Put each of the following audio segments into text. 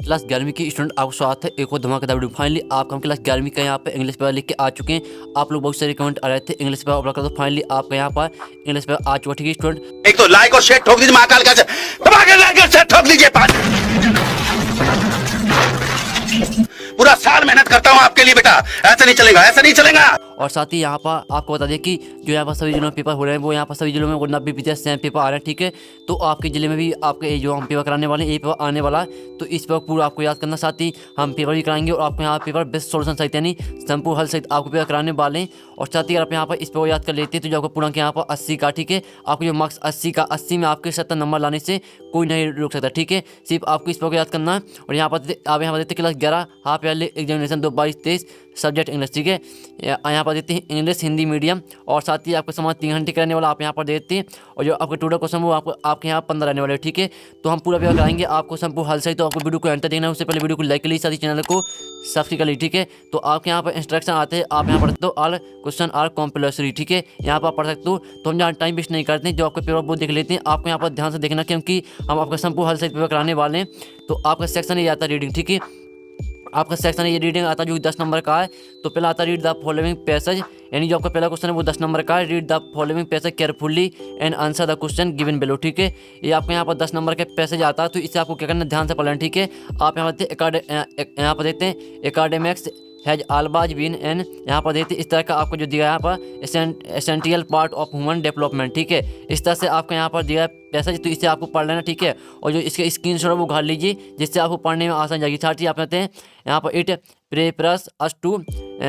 Class 11वीं की student आपको स्वागत है एक और धमाकेदार वीडियो। फाइनली आपका हम क्लास 11वीं का यहाँ पे इंग्लिश पेपर लिख के आ चुके हैं। आप लोग बहुत सारे कमेंट आ रहे थे इंग्लिश पेपर अपलोड कर दो। फाइनली आपका यहाँ पर इंग्लिश पेपर आ चुका। ठीक है स्टूडेंट, एक तो लाइक और शेयर ठोक दीजिए, महाकाल का लाइक और शेयर ठोक दीजिए। पूरा साल मेहनत करता हूँ आपके लिए बेटा, ऐसा नहीं चलेगा, ऐसा नहीं चलेगा। और साथ ही यहाँ पर आपको बता दें कि जो यहाँ पर सभी जिलों में पेपर हो रहे हैं वो यहाँ पर सभी जिलों में 90% सेम पेपर आ रहे हैं। ठीक है, तो आपके ज़िले में भी आपके जो हम पेपर कराने वाले हैं ये पेपर आने वाला है, तो इस पेपर पूरा आपको याद करना। साथ ही हम पेपर भी कराएंगे और आपको यहाँ पेपर बेस्ट सोल्यूशन सहित यानी संपूर्ण हल सहित आपको पेपर कराने वाले हैं। और साथ ही अगर आप यहाँ पर इस पेपर याद कर लेते हैं तो जो आपको पूरा यहाँ पर 80 का, ठीक है, आपको जो मार्क्स 80 में आपके 70 नंबर लाने से कोई नहीं रोक सकता। ठीक है, सिर्फ आपको इस पेपर को याद करना है। और यहाँ पर आप यहाँ पर देते class 11 half yearly examination 2022-23 subject English. ठीक है, यहाँ पर देते हैं इंग्लिश हिंदी मीडियम और साथ ही आपको समाज 3 घंटे करने वाला आप यहाँ पर देते हैं। और जो आपके टोटल क्वेश्चन वो आपके यहाँ 15 रहने वाले। ठीक है, तो हम पूरा पेपर कराएंगे आपको संपूर्ण हल सही। तो आपको वीडियो को एंड तक देखना है, उससे पहले वीडियो को लाइक कर लीजिए, साथ ही चैनल को सब्सक्राइब कर लीजिए। ठीक है, तो आपके यहाँ पर इंस्ट्रक्शन आते हैं, आप यहाँ पढ़ सकते हो ऑल क्वेश्चन आर कॉम्पल्सरी। ठीक है, यहाँ पर पढ़ सकते हो। तो हम यहाँ टाइम वेस्ट नहीं करते हैं, जो आपका पेपर वो देख लेते हैं। आपको यहाँ पर ध्यान से देखना क्योंकि हम आपका संपूर्ण हल सही पेपर कराने वाले हैं। तो आपका सेक्शन ये आता है रीडिंग। ठीक है, आपका सेक्शन ये रीडिंग आता है जो 10 नंबर का है। तो पहला आता है रीड द फॉलोइंग पैसेज, यानी जो आपका पहला क्वेश्चन है वो 10 नंबर का है। Read the following passage carefully and answer the question given below. ठीक है, ये आपको यहाँ पर 10 नंबर का पैसेज आता है, तो इसे आपको क्या करना, ध्यान से पढ़ना। ठीक है, आप यहाँ पर देखते हैं academics has always been an, यहाँ पर देखते इस तरह का आपको जो दिया है यहाँ पर essential part of human development. ठीक है, इस तरह से आपको यहाँ पर दिया है पैसेज, तो इसे आपको पढ़ लेना। ठीक है, और जो इसके स्क्रीनशॉट वो उघाड़ लीजिए जिससे आपको पढ़ने में आसान जाएगी। साथ ही आप कहते हैं यहाँ पर it prepares us to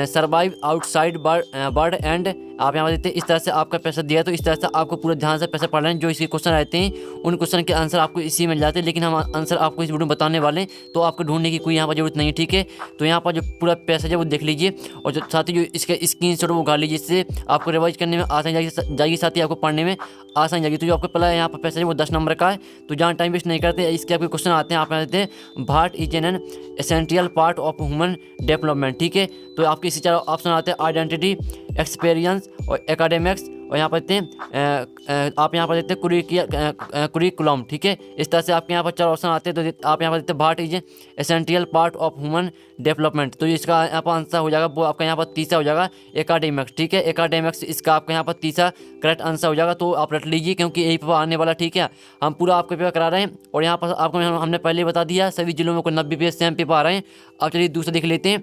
survive outside world and, आप यहाँ पर देखते हैं इस तरह से आपका पैसा दिया है। तो इस तरह से आपको पूरे ध्यान से पैसा पढ़ लेना। जो इसके क्वेश्चन रहते हैं उन क्वेश्चन के आंसर आपको इसी मिल जाते हैं, लेकिन हम आंसर आपको इस वीडियो में बताने वाले हैं, तो आपको ढूंढने की कोई यहाँ पर जरूरत नहीं है। ठीक है, तो यहाँ पर जो पूरा पैसा है वो देख लीजिए और जो साथ ही जो इसके स्क्रीनशॉट वो उघाड़ लीजिए, जिससे आपको रिवाइज करने में आसानी जाएगी, साथ ही आपको पढ़ने में आसानी जाएगी। तो जो आपको पहला यहाँ पर पैसा है वो 10 नंबर का है। तो जहाँ टाइम वेस्ट नहीं करते, इसके आपके क्वेश्चन आते हैं। आप यहाँ देते हैं what is an essential part of human development. ठीक है, तो आपके इसी 4 ऑप्शन आते हैं आइडेंटिटी, एक्सपीरियंस और एकेडमिक्स। और यहाँ पर देखते हैं आप यहाँ पर देखते हैं कुरिकुलम। ठीक है, इस तरह से आपके यहाँ पर 4 ऑप्शन आते हैं। तो आप यहाँ पर देखते हैं what is essential part of human development, तो इसका यहाँ पर आंसर हो जाएगा वो आपका यहाँ पर तीसरा हो जाएगा एकेडमिक्स। ठीक है, एकेडमिक्स इसका आपका यहाँ पर तीसरा करेक्ट आंसर हो जाएगा। तो आप रट लीजिए क्योंकि यही पेपर आने वाला। ठीक है, हम पूरा आपका पेपर करा रहे हैं और यहाँ पर आपको हमने पहले बता दिया सभी जिलों में 90% सेम पेपर आ रहे हैं। अब चलिए दूसरा देख लेते हैं।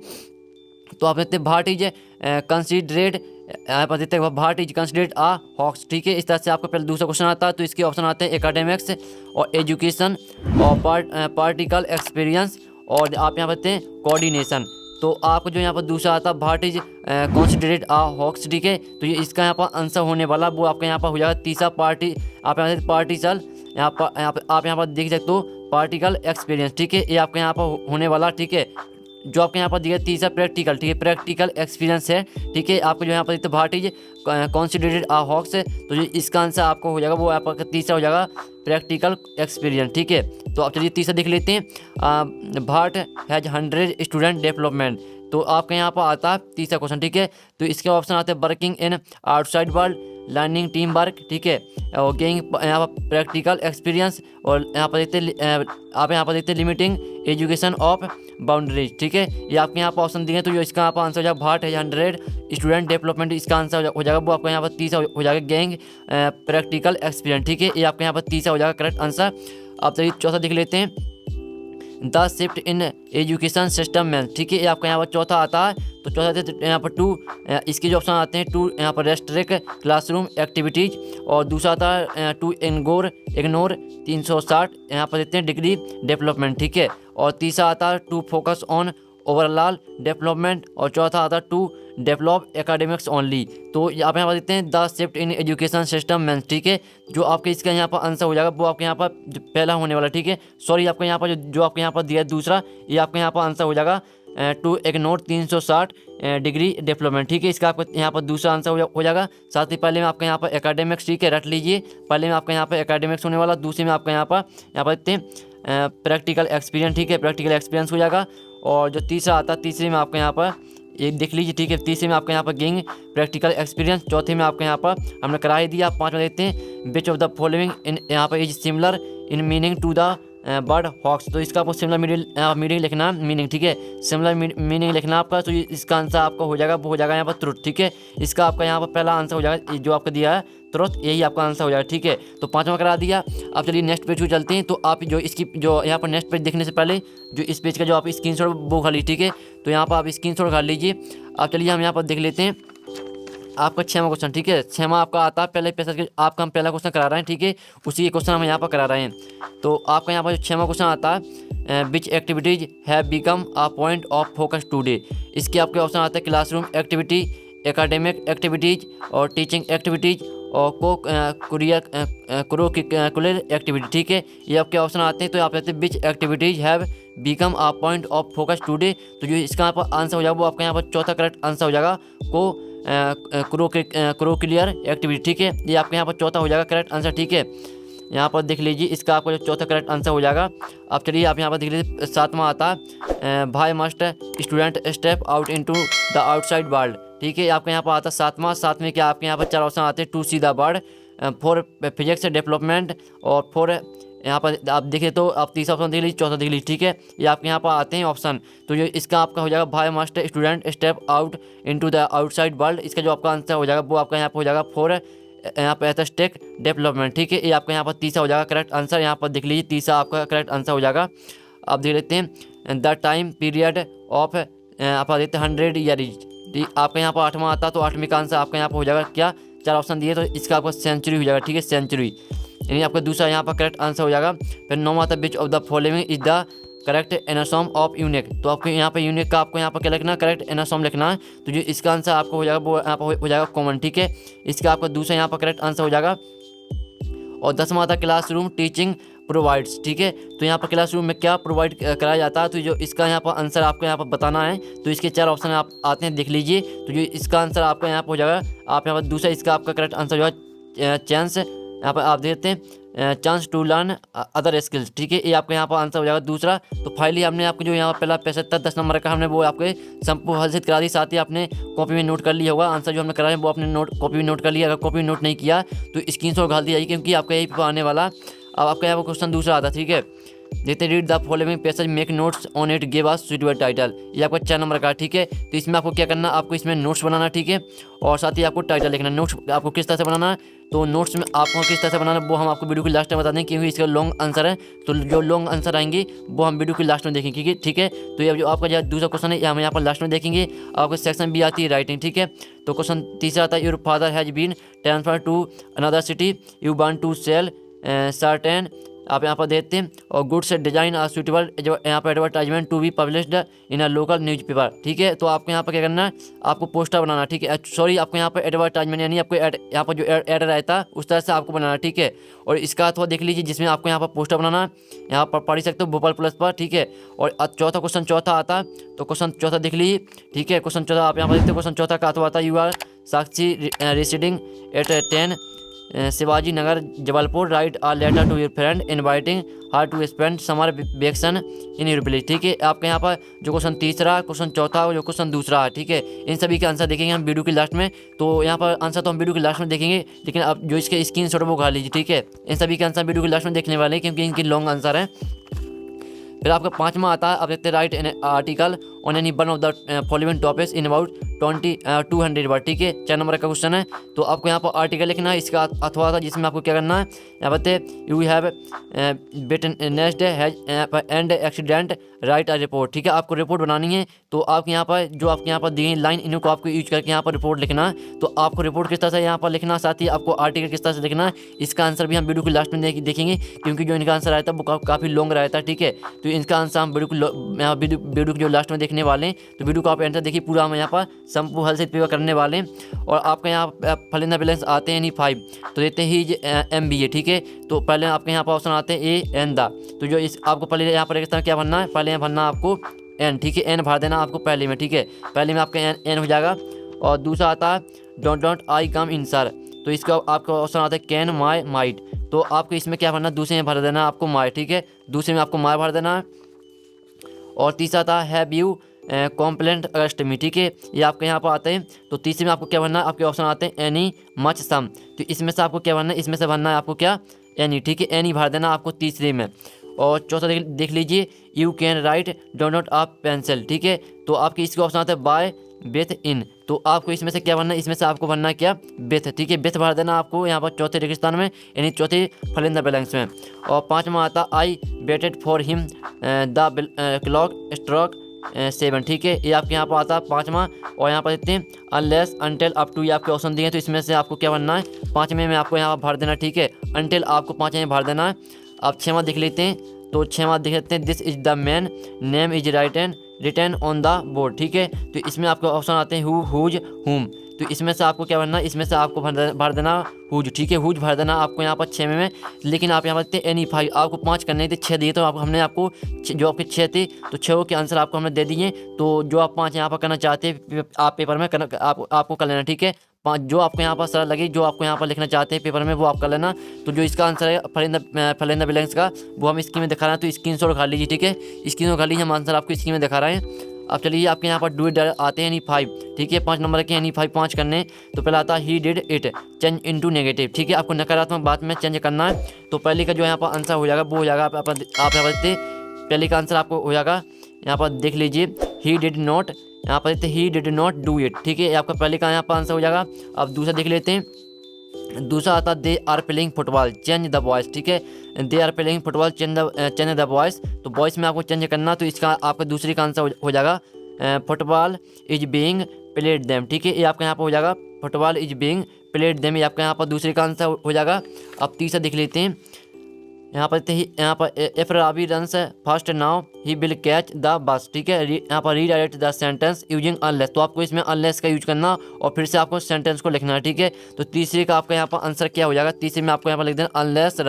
तो आप देखते हैं भाट इज कंसिडरेड, यहाँ पर देखते हैं what is considered uh hawks. ठीक है, इस तरह से आपका पहले दूसरा क्वेश्चन आता है। तो इसके ऑप्शन आते हैं एकेडमिक्स और एजुकेशन और पार्टिकल एक्सपीरियंस और आप यहाँ पर देखते हैं कोऑर्डिनेशन। तो आपको जो यहाँ पर दूसरा आता है भाट इज कंसिडरेड आ हॉक्स। ठीक है, तो ये इसका यहाँ पर आंसर होने वाला वो आपका यहाँ पर हो जाएगा तीसरा पार्टी, आप यहाँ से पार्टिकल आप यहाँ पर देख सकते हो पार्टिकल एक्सपीरियंस। ठीक है, ये आपका यहाँ पर होने वाला। ठीक है, जो आपके यहाँ पर दिया तीसरा प्रैक्टिकल। ठीक है, प्रैक्टिकल एक्सपीरियंस है। ठीक है, आपको जो यहाँ पर भाट इज कंसिडरेड आ हॉक्स है, तो जो इसका आंसर आपको हो जाएगा वो आपका तीसरा हो जाएगा प्रैक्टिकल एक्सपीरियंस। ठीक है, तो आप चलिए तीसरा देख लेते हैं भाट हैज 100 स्टूडेंट डेवलपमेंट। तो आपके यहाँ पर आता है तीसरा क्वेश्चन। ठीक है, तो इसके ऑप्शन आते हैं working in outside world, learning team work. ठीक है, और गेइंग यहाँ पर प्रैक्टिकल एक्सपीरियंस और यहाँ पर देखते आप यहाँ पर देखते लिमिटिंग एजुकेशन ऑफ बाउंड्रीज। ठीक है, ये आपके यहाँ पर ऑप्शन दिए हैं। तो जो इसका यहाँ पर आंसर हो जाएगा भाट है 100 स्टूडेंट डेवलपमेंट, इसका आंसर हो जाएगा वो आपका यहाँ पर तीसरा हो जाएगा गेइंग प्रैक्टिकल एक्सपीरियंस। ठीक है, ये आपके यहाँ पर तीसरा हो जाएगा करेक्ट आंसर। आप चलिए चौथा देख लेते हैं the shift in education system में। ठीक है, ये आपका यहाँ पर चौथा आता है। तो चौथा यहाँ पर 2 इसके जो ऑप्शन आते हैं 2 यहाँ पर रेस्ट्रिक्ट क्लासरूम एक्टिविटीज़ और दूसरा आता है 2 इग्नोर 360 यहाँ पर देखते हैं डिग्री डेवलपमेंट। ठीक है, और तीसरा आता है 2 फोकस ऑन ओवरऑल डेवलपमेंट और चौथा आता है 2 डेवलप एकेडमिक्स ओनली। तो आप यहाँ पर देखते हैं the shift in education system में। ठीक है, जो आपके इसका यहाँ पर आंसर हो जाएगा वो आपके यहाँ पर पहला होने वाला। ठीक है, सॉरी आपको यहाँ पर जो आपके यहाँ पर दिया है दूसरा, ये आपके यहाँ पर आंसर हो जाएगा 2 इग्नोर 360 डिग्री डेवलपमेंट। ठीक है, इसका आपको यहाँ पर दूसरा आंसर हो जाएगा। साथ ही पहले में आपका यहाँ पर एकेडमिक्स। ठीक है, रट लीजिए, पहले में आपका यहाँ पर एकेडमिक्स होने वाला, दूसरे में आपका यहाँ पर देखते हैं प्रैक्टिकल एक्सपीरियंस। ठीक है, प्रैक्टिकल एक्सपीरियंस हो जाएगा। और जो तीसरा आता है तीसरे में आपका यहाँ पर ये देख लीजिए। ठीक है, तीसरे में आपका यहाँ पर गेइंग प्रैक्टिकल एक्सपीरियंस, चौथे में आपका यहाँ पर हमने करा ही दिया। 5 में देखते हैं which of the following in यहाँ पर is similar in meaning to the bird hawks. तो इसका आपको सिमिलर मीनिंग लिखना मीनिंग, ठीक है, सिमिलर मीनिंग लिखना आपका। तो इसका आंसर आपका हो जाएगा, वो हो जाएगा यहाँ पर ट्रुथ, ठीक है। इसका आपका यहाँ पर पहला आंसर हो जाएगा जो आपका दिया है ट्रुथ, यही आपका आंसर हो जाएगा, ठीक है। तो 5वां करा दिया। अब चलिए नेक्स्ट पेज को चलते हैं। तो आप जो इसकी जो यहाँ पर नेक्स्ट पेज देखने से पहले जो इस पेज का जो आप स्क्रीनशॉट वो उठा लीजिए, ठीक है। तो यहाँ पर आप स्क्रीनशॉट उठा लीजिए। अब चलिए हम यहाँ पर देख लेते हैं आपका 6वां क्वेश्चन, ठीक है। 6वां आपका आता है पहले पैसा के, आपका हम पहला क्वेश्चन करा रहे हैं, ठीक है, उसी के क्वेश्चन हम यहाँ पर करा रहे हैं। तो आपका यहाँ पर 6वां क्वेश्चन आता है which activities have become a point of focus today. इसके आपके ऑप्शन आते हैं क्लासरूम एक्टिविटी, एकेडमिक एक्टिविटीज़ और टीचिंग एक्टिविटीज़ और कुरिकुलर एक्टिविटी, ठीक है। ये आपके ऑप्शन आते हैं। तो आप कहते हैं which activities have become a point of focus today. तो जो इसका यहाँ पर आंसर हो जाएगा वो आपका यहाँ पर चौथा करेक्ट आंसर हो जाएगा कुरिकुलर एक्टिविटी, ठीक है। ये आपके यहाँ पर चौथा हो जाएगा करेक्ट आंसर, ठीक है। यहाँ पर देख लीजिए इसका आपका जो चौथा करेक्ट आंसर हो जाएगा। अब चलिए आप यहाँ पर देख लीजिए 7वां आता है भाई must student step out into the outside world, ठीक है। आपके यहाँ पर आता है 7वें के आपके यहाँ पर 4 ऑप्शन आते हैं to see the world, for physics development और फॉर यहाँ पर आप देखिए तो आप तीसरा ऑप्शन देख लीजिए, चौथा देख लीजिए, ठीक है। ये आपके यहाँ पर आते हैं ऑप्शन। तो जो इसका आपका हो जाएगा भाई must student step out into the outside world. इसका जो आपका आंसर हो जाएगा वो आपका यहाँ पर हो जाएगा फॉर यहाँ पर एस्थेटिक डेवलपमेंट, ठीक है। ये आपका यहाँ पर तीसरा हो जाएगा करेक्ट आंसर। यहाँ पर देख लीजिए तीसरा आपका करेक्ट आंसर हो जाएगा। आप देख लेते हैं द टाइम पीरियड ऑफ आप देते हैं 100 ईयर्स। आपका यहाँ पर 8वां आता है। तो 8वें का आंसर आपका यहाँ पर हो जाएगा क्या, 4 ऑप्शन दिए तो इसका आपका सेंचुरी हो जाएगा, ठीक है, सेंचुरी, यानी आपका दूसरा यहाँ पर करेक्ट आंसर हो जाएगा। फिर 9वां आता है which of the following is the correct antonym of unique. तो आपको यहाँ पर यूनिक का आपको यहाँ पर क्या लिखना है, करेक्ट एनासॉम लिखना है। तो जो इसका आंसर आपको हो जाएगा वो यहाँ पर हो जाएगा कॉमन, ठीक है। इसका आपका दूसरा यहाँ पर करेक्ट आंसर हो जाएगा। और 10वां आता है क्लासरूम टीचिंग प्रोवाइड्स, ठीक है। तो यहाँ पर क्लासरूम में क्या प्रोवाइड कराया जाता है। तो जो इसका यहाँ पर आंसर आपको यहाँ पर बताना है। तो इसके 4 ऑप्शन आप आते हैं, देख लीजिए। तो जो इसका आंसर आपका यहाँ पर हो जाएगा, आप यहाँ पर दूसरा इसका आपका करेक्ट आंसर हो जाएगा चांस, यहाँ पर आप देते हैं chance to learn other skills, ठीक है। ये आपका यहाँ पर आंसर हो जाएगा दूसरा। तो फाइनली हमने आपको जो यहाँ पर पहला 10 नंबर का हमने वो आपके संपूर्ण हल करा दी। साथ ही आपने कॉपी में नोट कर लिया होगा आंसर जो हमने कराया वो आपने कॉपी में नोट कर लिया। अगर कॉपी में नोट नहीं किया तो स्क्रीनशॉट डाल दिया, क्योंकि आपका यही पेपर आने वाला। अब आपका यहाँ पर क्वेश्चन दूसरा आता है, ठीक है। देखते read the following passage make notes on it give us suitable title. ये आपका 4 नंबर का, ठीक है। तो इसमें आपको क्या करना, आपको इसमें नोट्स बनाना, ठीक है, और साथ ही आपको टाइटल लिखना। नोट्स आपको किस तरह से बनाना है, तो नोट्स में आपको किस तरह से बनाना है वो हम आपको वीडियो के लास्ट में बता दें, क्योंकि इसका लॉन्ग आंसर है। तो जो लॉन्ग आंसर आएंगे वो हम वीडियो के लास्ट में देखेंगे, ठीक है। तो ये जो आपका जो दूसरा क्वेश्चन है हम यहाँ पर लास्ट में देखेंगे। आपको सेक्शन भी आती है राइटिंग, ठीक है। तो क्वेश्चन तीसरा आता है your father has been transfer to another city, you want to sell certain, आप यहाँ पर देखते हैं, और गुड्स डिजाइन आर सुटेबल यहाँ पर advertisement to be published in a local newspaper, ठीक है। तो आपको यहाँ पर क्या करना है, आपको पोस्टर बनाना, ठीक है। सॉरी, आपको यहाँ पर एडवर्टाइजमेंट यानी आपको यहाँ पर जो एड रहता है उस तरह से आपको बनाना, ठीक है। और इसका अथवा देख लीजिए जिसमें आपको यहाँ पर पोस्टर बनाना, यहाँ पर पढ़ सकते हो भोपाल प्लस पर, ठीक है। और चौथा क्वेश्चन चौथा आता है। तो क्वेश्चन चौथा देख लीजिए, ठीक है। क्वेश्चन चौथा आप यहाँ पर देखते हो। क्वेश्चन चौथा का अथवा आता है you are Sakshi residing at 10 Shivaji Nagar Jabalpur, write a letter to your friend inviting her to spend summer vacation in your village, ठीक है। आपके यहाँ पर जो क्वेश्चन तीसरा, क्वेश्चन चौथा और जो क्वेश्चन दूसरा है, ठीक है, इन सभी के आंसर देखेंगे हम वीडियो के लास्ट में। तो यहाँ पर आंसर तो हम वीडियो के लास्ट में देखेंगे, लेकिन अब जो इसके स्क्रीनशॉट वो उठा लीजिए, ठीक है। इन सभी के आंसर वीडियो के लास्ट में देखने वाले हैं, क्योंकि इनके लॉन्ग आंसर हैं। फिर आपका 5वां आता है, आप देखते हैं right an article on any one of the following topics in about 200 word, ठीक है। 4 नंबर का क्वेश्चन है। तो आपको यहाँ पर आर्टिकल लिखना है, इसका अथवा था जिसमें आपको क्या करना है, यहाँ पर you have witnessed and accident right a report, ठीक है। आपको रिपोर्ट बनानी है। तो आपके यहाँ पर जो आपके यहाँ पर दी गई लाइन इनको आपको यूज करके यहाँ पर रिपोर्ट लिखना है। तो आपको रिपोर्ट किस तरह से यहाँ पर लिखना, साथ ही आपको आर्टिकल किस तरह से लिखना है, इसका आंसर भी हम वीडियो के लास्ट में देखेंगे, क्योंकि जो इनका आंसर रहता है वो काफ़ी लॉन्ग रहता है, ठीक है। तो इनका आंसर हम वीडियो के जो लास्ट में देखने वाले हैं। तो वीडियो को आप आंसर देखिए पूरा, हम यहाँ पर संपूर्ण हल से पेपर करने वाले हैं। और आपके यहाँ फलिंदा बैलेंस आते हैं यानी 5। तो देते हैं ही MBA, ठीक है। तो पहले आपके यहाँ पर ऑप्शन आते हैं ए एन दा। तो जो इस आपको पहले यहाँ पर इस तरह क्या भरना है, पहले यहाँ भरना आपको एन, ठीक है। एन भर देना आपको पहले में, ठीक है। पहले में आपका एन हो जाएगा। और दूसरा आता है don't I come in sir. तो इसका आपका ऑप्शन आता है कैन माई माइट। तो आपको इसमें क्या भरना, दूसरे में भर देना है आपको माई, ठीक है। दूसरे में आपको माई भर देना है। और तीसरा था have you compliant against me, ठीक है। ये आपके यहाँ पर आते हैं। तो तीसरे में आपको क्या भरना है, आपके ऑप्शन आते हैं एनी मच सम। तो इसमें से आपको क्या भरना है, इसमें से भरना है आपको क्या, एनी, ठीक है। एनी भर देना आपको तीसरे में। और चौथा देख लीजिए, you can write down note of pencil, ठीक है। तो आपके इसके ऑप्शन आता है बाय बेथ इन, तो आपको इसमें से क्या भरना है, इसमें से आपको भरना है क्या, बेथ, ठीक है। बेथ भर देना आपको यहाँ पर चौथे रेगिस्तान में, यानी चौथे फिल इन द ब्लैंक्स में। और पाँचवा आता I waited for him the clock stroke 7, ठीक है। ये आपके यहाँ पर आता है पाँचवा। और यहाँ पर देखते हैं अनलेस अनटिल अप टू, ये आपके ऑप्शन दिए हैं, तो इसमें से आपको क्या भरना है, पाँचवें में आपको यहाँ भर देना, ठीक है। अनटिल आपको पाँचवें में भर देना है। अब छठवां देख लेते हैं, तो छठवां देख लेते हैं, this is the man name is written on the board, ठीक है। तो इसमें आपके ऑप्शन आते हैं हु, हुज, हुम, तो इसमें से आपको क्या भरना है, इसमें से आपको भर देना हुज, ठीक है। हुज भर देना आपको यहाँ पर 6 में। लेकिन आप यहाँ पर देखते हैं एनी 5, आपको 5 करने थे, 6 दिए, तो हमने आपको जो आपके 6 थे, तो 6 के आंसर आपको हमने दे दिए। तो जो आप 5 यहाँ पर करना चाहते हैं आप पेपर में करना, आपको कर लेना, ठीक है। 5 जो आपको यहाँ पर सरल लगे, जो आपको यहाँ पर लिखना चाहते हैं पेपर में, वो आप कर लेना। तो जो इसका आंसर है फिल इन द ब्लैंक्स का, वो हम स्क्रीन में दिखा रहे हैं, तो स्क्रीनशॉट उठा लीजिए, ठीक है। स्क्रीन उठा लीजिए, हम आंसर आपको स्क्रीन में दिखा रहे हैं। अब चलिए आपके यहाँ पर डू इट आते हैं, यानी 5, ठीक है। 5 नंबर के यानी 5 करने। तो पहला आता है he did it change into negative, ठीक है। आपको नकारात्मक बात में चेंज करना है। तो पहले का जो यहाँ पर आंसर हो जाएगा वो हो जाएगा, आप यहाँ पर देखते, पहले का आंसर आपको हो जाएगा, यहाँ पर देख लीजिए, ही डिड नॉट, यहाँ पर देखते he did not do it, ठीक है। आपका पहले का यहाँ पर आंसर हो जाएगा। अब दूसरा देख लेते हैं, दूसरा आता they are playing football change the boys, ठीक है। They are playing football change the boys, तो बॉयज़ में आपको चेंज करना। तो इसका आपका दूसरे का आंसर हो जाएगा football is being played them, ठीक है। ये आपका यहाँ पर हो जाएगा football is being played them, ये आपका यहाँ पर दूसरे का आंसर हो जाएगा। अब तीसरा देख लेते हैं, यहाँ पर if Ravi runs first now he will catch the bus, ठीक है। यहाँ पर redirect the sentence using unless, तो आपको इसमें अनलेस का यूज करना और फिर से आपको सेंटेंस को लिखना है, ठीक है। तो तीसरे का आपका यहाँ पर आंसर क्या हो जाएगा, तीसरे में आपको यहाँ पर लिख देना unless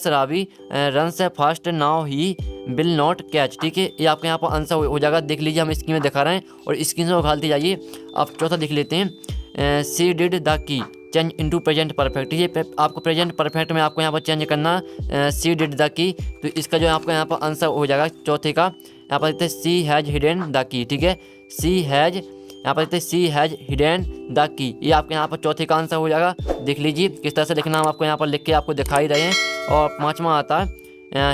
Ravi runs first now he will not catch, ठीक है। ये आपके यहाँ पर आंसर हो जाएगा। देख लीजिए, हम स्क्रीन में दिखा रहे हैं और स्क्रीन से उखालते जाइए। अब चौथा देख लेते हैं, she did the key change into present perfect, ये आपको प्रेजेंट परफेक्ट में आपको यहाँ पर चेंज करना, सी डिड द की। तो इसका जो आपका यहाँ पर आंसर हो जाएगा चौथे का, यहाँ पर देखते हैं सी हैज हिडन द की, ठीक है। सी हैज, यहाँ पर देखते हैं सी हैज हिडन द की, ये आपके यहाँ पर चौथे का आंसर हो जाएगा। देख लीजिए किस तरह से लिखना, हम आपको यहाँ पर लिख के आपको दिखाई रहे हैं। और पाँचवा आता है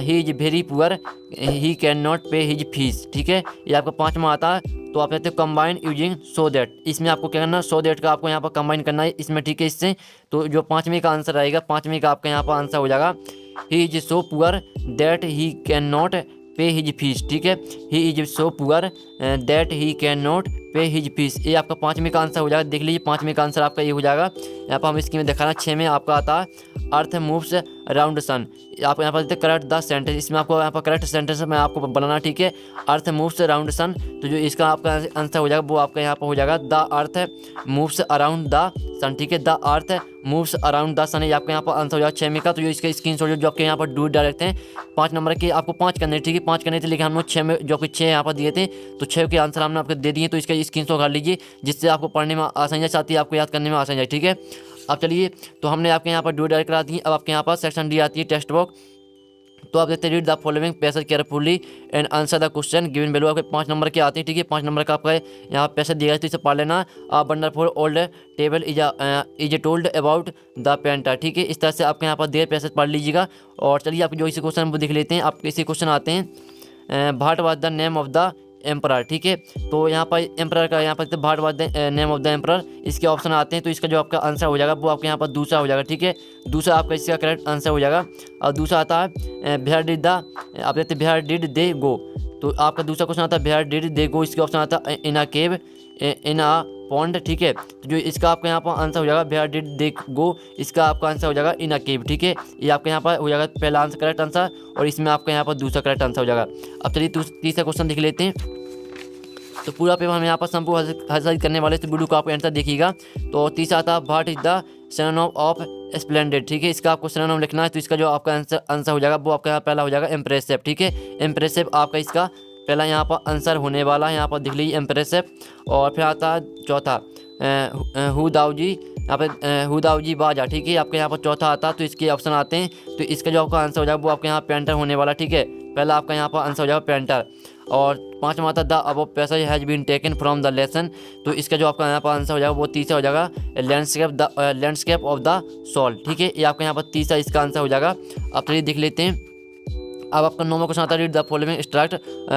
he is very poor he can not पे हिज फीस, ठीक है। ये आपका पाँचवा आता है। तो आप कहते हैं कंबाइन यूजिंग सो दैट, इसमें आपको क्या करना है, सो दैट का आपको यहाँ पर कंबाइन करना है इसमें, ठीक है। इससे तो जो पाँचवीं का आंसर आएगा, पाँचवीं का आपका यहाँ पर आंसर हो जाएगा he is so poor that he can not पे हिज फीस, ठीक है। He is so poor that he can not पे हिज फीस, ये आपका पाँचवीं का आंसर हो जाएगा। देख लीजिए पाँचवीं का आंसर आपका ये हो जाएगा। यहाँ पर हम इसकी में दिखाना, 6 में आपका आता है अर्थ मूव्स अराउंड सन, आप यहाँ पर देखते हैं करेक्ट द सेंटेंस, इसमें आपको यहाँ पर करेक्ट सेंटेंस में आपको बनाना, ठीक है। अर्थ मूव्स अराउंड सन, तो जो इसका आपका आंसर हो जाएगा वो आपका यहाँ पर हो जाएगा the earth moves around the sun, ठीक है। The earth moves around the sun, ये आपका यहाँ पर आंसर हो जाएगा 6 में का। तो जो इसका स्क्रीनशॉट जो आपके यहाँ पर डू डायरेक्ट हैं 5 नंबर के, आपको 5 करने, ठीक है। 5 करने थे, लेकिन हम लोग 6 में जो कि 6 यहाँ पर दिए थे, तो 6 के आंसर हमने आपको दे दिए। तो इसका स्क्रीनशॉट कर लीजिए, जिससे आपको पढ़ने में आसानी आती है, आपको याद करने में आसानी जाए, ठीक है। अब चलिए, तो हमने आपके यहाँ पर डू डायरेक्ट करा दी। अब आपके यहाँ पर सेक्शन डी आती है टेक्स्ट बुक। तो आप देखते हैं read the following passage carefully and answer the question given below, आपके 5 नंबर के आते हैं, ठीक है। 5 नंबर का आपका यहाँ पैसेज दिया है, तो इसे पढ़ लेना। Wonderful old table is told about the painter, ठीक है। इस तरह से आपके यहाँ पर देर पैसेज पढ़ लीजिएगा। और चलिए आप जो इसी क्वेश्चन वो देख लेते हैं। आप इसी क्वेश्चन आते हैं, what was the name of the emperor, ठीक है। तो यहाँ पर एम्परर का यहाँ पर what was the name of the emperor, इसके ऑप्शन आते हैं। तो इसका जो आपका आंसर हो जाएगा वो आपके यहाँ पर दूसरा हो जाएगा, ठीक है। दूसरा आपका इसका करेक्ट आंसर हो जाएगा। और दूसरा आता है वेयर डिड द, आप देखते हैं वेयर डिड दे गो, तो आपका दूसरा क्वेश्चन आता है वेयर डिड दे गो, इसके ऑप्शन आता है इन अ केव इन अ पॉन्ड, ठीक है। तो जो इसका आपका यहाँ पर आंसर हो जाएगा वेयर डिड दे गो, इसका आपका आंसर हो जाएगा इन अ केव, ठीक है। ये आपके यहाँ पर हो जाएगा पहला आंसर करेक्ट आंसर, और इसमें आपका यहाँ पर दूसरा करेक्ट आंसर हो जाएगा। अब चलिए तीसरा क्वेश्चन देख लेते हैं। तो पूरा पेपर हम यहाँ पर संपूर्ण हासिल करने वाले, तो वीडियो को आप आंसर देखिएगा। तो तीसरा आता है what is the synonym of splendid, ठीक है। इसका आपको सिनोनिम लिखना है। तो इसका जो आपका आंसर हो जाएगा वो आपका यहाँ पहला हो जाएगा इम्प्रेसिव, ठीक है। इम्प्रेसिव आपका इसका पहला यहाँ पर आंसर होने वाला है, यहाँ पर देख लीजिए इम्प्रेसिव। और फिर आता है चौथा हुदाउजी, यहाँ पे हुदाउजी बाजा, ठीक है। आपके यहाँ पर चौथा आता है, तो इसके ऑप्शन आते हैं। तो इसका जो आपका आंसर हो जाएगा वो आपके यहाँ पेंटर होने वाला, ठीक है। पहला आपका यहाँ पर आंसर हो जाएगा पेंटर। और पाँचवा आता the above passage has been taken from the lesson, तो इसका जो आपका यहाँ पर आंसर हो जाएगा वो तीसरा हो जाएगा लैंडस्केप ऑफ द सोल, ठीक है। ये आपका यहाँ पर तीसरा इसका आंसर हो जाएगा। अब चलिए देख लेते हैं अब आपका 9वां क्वेश्चन आता है, read the following extract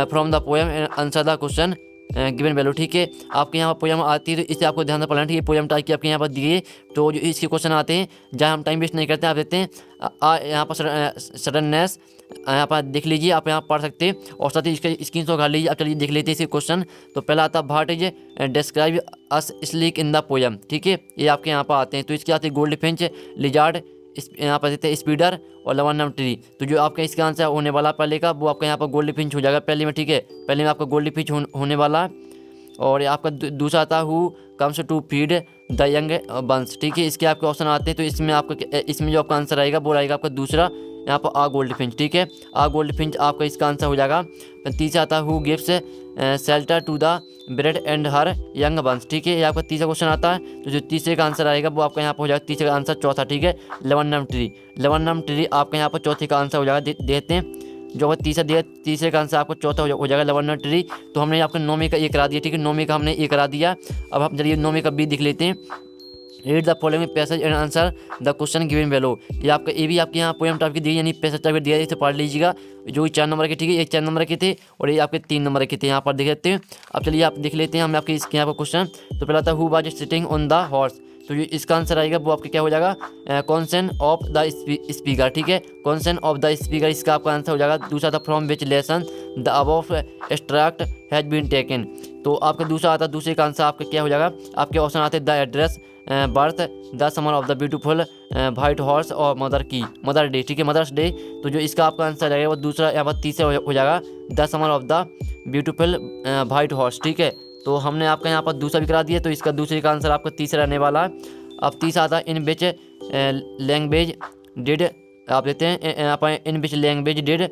from the poem and answer the question given value. ठीक है, आपके यहाँ पर पोएम आती है तो इससे आपको ध्यान से पढ़ना। ठीक है, पोएम टाइप की आपके यहाँ पर दी है, तो जो इसके क्वेश्चन आते हैं, जहाँ हम टाइम वेस्ट नहीं करते, आप देखते हैं यहाँ पर सडननेस यहाँ पर देख लीजिए, आप यहाँ पढ़ सकते हैं और साथ ही इसका स्क्रीनशॉट कर लीजिए। आप चलिए देख लेते हैं इसे क्वेश्चन। तो पहला आता है what is describe us sleek in the poem. ठीक है, ये आपके यहाँ पर आते हैं। तो इसके आते हैं गोल्ड फिंच, लिजार्ड, यहाँ पर देते हैं स्पीडर और लवन्नम ट्री। तो जो आपका इसका आंसर होने वाला पहले का, वो आपका यहाँ पर गोल्ड फिंच हो जाएगा पहले में। ठीक है, पहले में आपका गोल्ड फिंच होने वाला है। और आपका दूसरा आता है who comes to feed the young buns. ठीक है, इसके आपके ऑप्शन आते हैं। तो इसमें आपका इसमें जो आपका आंसर आएगा वो आएगा आपका दूसरा, यहाँ पर आ गोल्ड फिंच। ठीक है, आ गोल्ड फिंच आपका इसका आंसर हो जाएगा। तीसरा आता है who gives shelter to the bread and her young buns. ठीक है, ये आपका तीसरा क्वेश्चन आता है। तो जो तीसरे का आंसर आएगा वो आपका यहाँ पर हो जाएगा तीसरे का आंसर चौथा। ठीक है, लवन्नम ट्री। लवन्नम ट्री आपका यहाँ पर चौथे का आंसर हो जाएगा। देते हैं जो तीसरा दिया, तीसरे का आंसर आपको चौथा हो जाएगा लवन्नम ट्री। तो हमने आपको 9वें का ए करा दिया। ठीक है, 9वें का हमने ए करा दिया। अब हम चलिए 9वें का बी देख लेते हैं। Read the following passage and answer the question given below. ये आपका ए भी आपके यहाँ पोएम टाइप की दी, यानी पैसेज टाइप दिया है, इसे पढ़ लीजिएगा। जो 4 नंबर के, ठीक है, ये 4 नंबर के थे और ये आपके 3 नंबर के थे, यहाँ पर देख लेते हैं। अब चलिए आप देख लेते हैं हम आपके इसके यहाँ पर क्वेश्चन। तो पहला था who was sitting on the horse. तो जो इसका आंसर आएगा वो आपके क्या हो जाएगा, कॉन्सेंट ऑफ द स्पीकर। ठीक है, कॉन्सेंट ऑफ द स्पीकर इसका आपका आंसर हो जाएगा। दूसरा था from which lesson the above extract has been taken. तो आपका दूसरा आता है, दूसरे का आंसर आपका क्या हो जाएगा, आपके ऑप्शन आते हैं the address, birth, the summer of the beautiful white horse और मदर डे। ठीक है, मदर्स डे। तो जो इसका आपका आंसर आएगा वो दूसरा, यहाँ पर तीसरा हो जाएगा the summer of the beautiful white horse. ठीक है, तो हमने आपका यहाँ पर दूसरा भी करा दिया। तो इसका दूसरे का आंसर आपका तीसरा रहने वाला है। अब तीसरा आता है इन विच लैंग्वेज डिड, आप देते हैं यहाँ पर इन विच लैंग्वेज डिड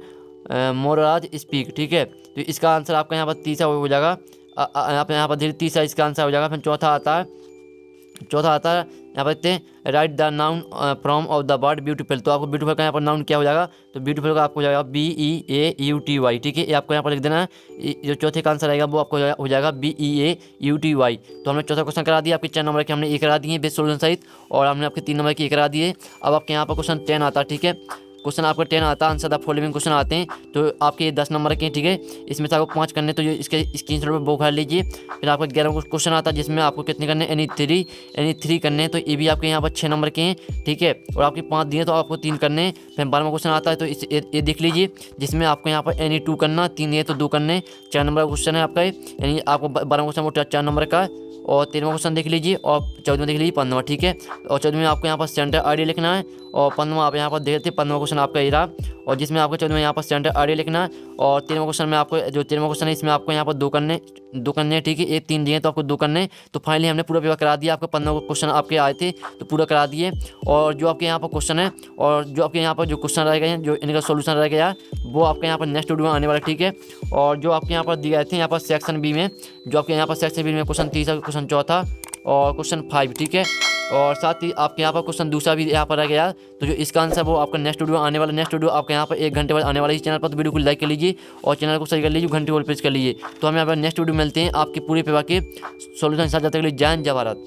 मोराज स्पीक। ठीक है, तो इसका आंसर आपका यहाँ पर तीसरा हो जाएगा। यहाँ पर तीसरा इसका आंसर हो जाएगा। फिर चौथा आता है यहाँ पर देखते हैं right the noun from of the word beautiful. तो आपको ब्यूटीफुल का यहाँ पर नाउन क्या हो जाएगा, तो ब्यूटीफुल का आपको हो जाएगा BEAUTY। ठीक है, ये आपको यहाँ पर लिख देना है। जो चौथे का आंसर आएगा वो आपको हो जाएगा BEAUTY। तो हमने चौथा क्वेश्चन करा दिया। आपके 4 नंबर के हमने ए करा दिए बेस्ट सोल्यूशन सहित, और हमने आपके 3 नंबर के ए करा दिए। अब आपके यहाँ पर क्वेश्चन 10 आता है। ठीक है, क्वेश्चन आपका 10 आता है, आंसर द फॉलोइंग क्वेश्चन आते हैं। तो आपके 10 नंबर के, ठीक है, इसमें से आपको 5 करने, तो इसके स्क्रीनशॉट पे वो उठा लीजिए। फिर आपका 11 क्वेश्चन आता है जिसमें आपको कितने करने, एनी थ्री करने। तो ये भी आपके यहाँ पर 6 नंबर के हैं। ठीक है, और आपके 5 दिए तो आपको 3 करने। फिर 12वां क्वेश्चन आता है, तो ये देख लीजिए, जिसमें आपको यहाँ पर एनी 2 करना, 3 दिए तो 2 करने। 4 नंबर का क्वेश्चन है आपका, यानी आपको 12वां क्वेश्चन वो 4 नंबर का। और 13वां क्वेश्चन देख लीजिए, और 14वां देख लीजिए 15वां। ठीक है, और 14वें में आपको यहाँ पर सेंटर आईडी लिखना है, और 15वां आप यहाँ पर देखते हैं 15वां क्वेश्चन आपका ये रहा, और जिसमें आपको 14वें यहाँ पर सेंटर आईडी लिखना है। और 13वां क्वेश्चन में आपको, जो 13वां क्वेश्चन है इसमें आपको यहाँ पर 2 करने। ठीक है, 1 3 दिए तो आपको 2 करने। तो फाइनली हमने पूरा पेपर करा दिया। आपको 15 क्वेश्चन आपके आए थे तो पूरा करा दिए। और जो आपके यहाँ पर क्वेश्चन है, और जो आपके यहाँ पर जो क्वेश्चन रह गए हैं, जो इनका सोल्यूशन रह गया, वो आपके यहाँ पर नेक्स्ट वीडियो में आने वाला। ठीक है, और जो आपके यहाँ पर दिए गए थे यहाँ पर सेक्शन बी में, जो आपके यहाँ पर सेक्शन बी में क्वेश्चन 3, क्वेश्चन 4 और क्वेश्चन 5। ठीक है, और साथ ही आपके यहाँ पर क्वेश्चन दूसरा भी यहाँ पर रह गया। तो जो इसका आंसर वो आपका नेक्स्ट वीडियो आने वाला, नेक्स्ट वीडियो आपके यहाँ पर 1 घंटे बाद आने वाला है इस चैनल पर। तो वीडियो को लाइक कर लीजिए और चैनल को सही कर लीजिए, घंटे को प्रेस कर लीजिए। तो हम यहाँ पर नेक्स्ट वीडियो मिलते हैं आपके पूरे पेपर के सोल्यूशन के साथ। जब तक के लिए जय हिंद, जय भारत।